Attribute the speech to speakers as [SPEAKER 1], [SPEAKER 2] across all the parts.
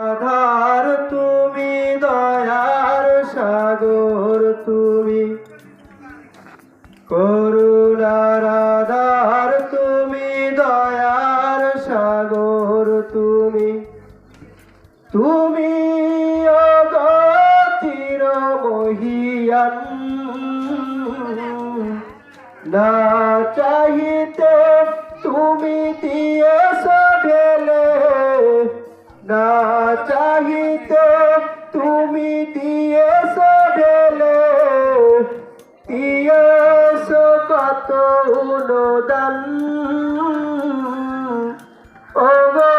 [SPEAKER 1] আধার তুমি, দয়ার সাগর তুমি, করুণার আধার তুমি, দয়ার সাগর তুমি, তুমি অগতির মহিয়ান, না চাহিতে তুমি দিয়েছ ঢেলে, না চাহিতে তুমি দিয়েছ ঢেলে, দিয়েছ কত অনুদান। ও গো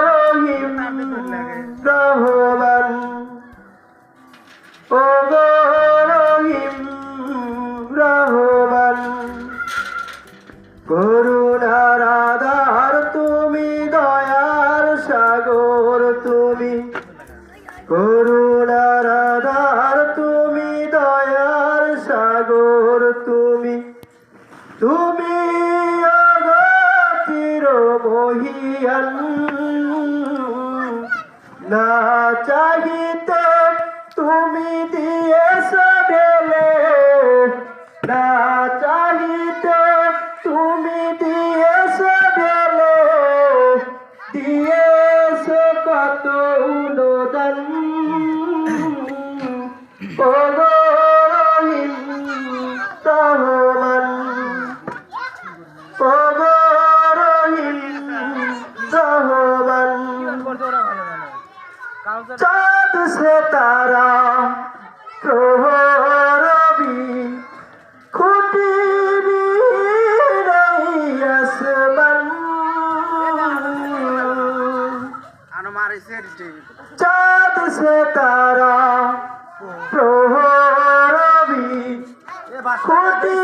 [SPEAKER 1] রহিম রহমান, ও গো রহিম রহমান, করুণার আধার তুমি, দয়ার সাগর তুমি, করুণার আধার তুমি, দয়ার সাগর তুমি, তুমি অগতির মহিয়ান, না চাহিতে তুমি দিয়েছ ঢেলে, না চাহিতে তুমি দিয়েছ ঢেলে, দিয়েছ কত অনুদান। ও গো রহিম রহমান, ও গো রহিম রহমান, চাঁদ সে তারা প্রহরবি, খুঁটি আসমান, চাঁদ সে তারা প্রহরবি, খুঁটি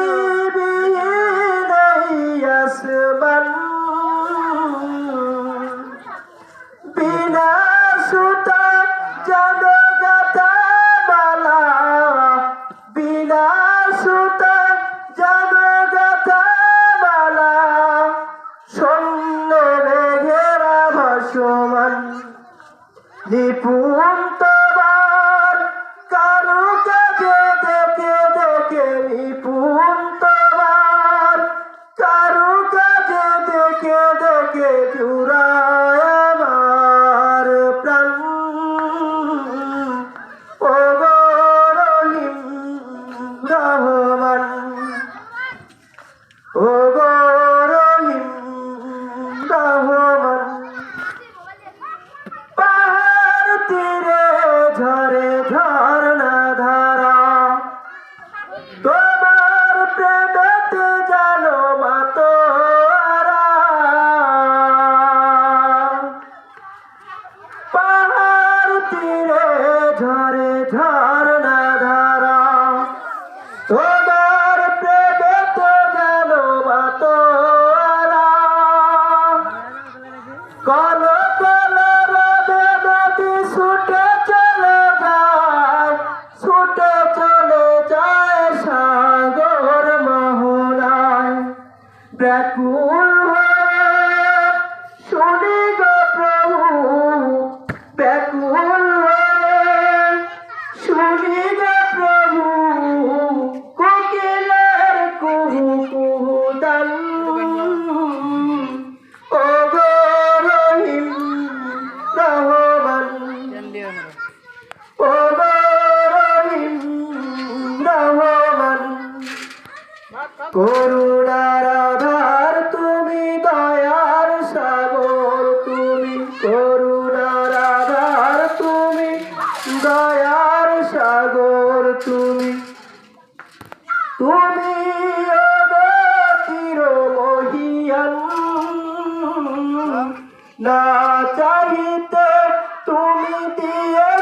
[SPEAKER 1] আসমান, বিনা সুতা জান গাথা মালা, বিনা সুতা জান গাথা মালা, শূন্য মেঘেরা ভাসমান, নিপুণ তোমার কারুকাজে দেখে দেখে, নিপুণ তোমার কারুকাজে দেখে দেখে, জুড়ায় আমার প্রাণ। ও গো রহিম রহমান, ও গো রহিম রহমান, পাহাড় তীরে ঝরে ঝরনা ধারা, তোমার প্রেমেতে জানো মাতোয়ারা, পাহাড় তীরে ঝরে ঝরনা ধারা, তোমার প্রেমেতে জানো মাতোয়ারা, কল কল রবে নদী ছুটে চলে যায়, ছুটে চলে যায় সাগর মোহনায়, ব্যাকুল হয়ে শুনি গো প্রভু, ব্যাকুল হয়ে শুনি গো প্রভু, কোকিলের কুহু কুহু দান। ও গো রহিম রহমান, ও গো রহিম রহমান, করুণার আধার তুমি, দয়ার সাগর তুমি, করুণার আধার তুমি, দয়ার সাগর তুমি, তুমি অগতির মহিয়ান, না চাহিতে তুমি দিয়ে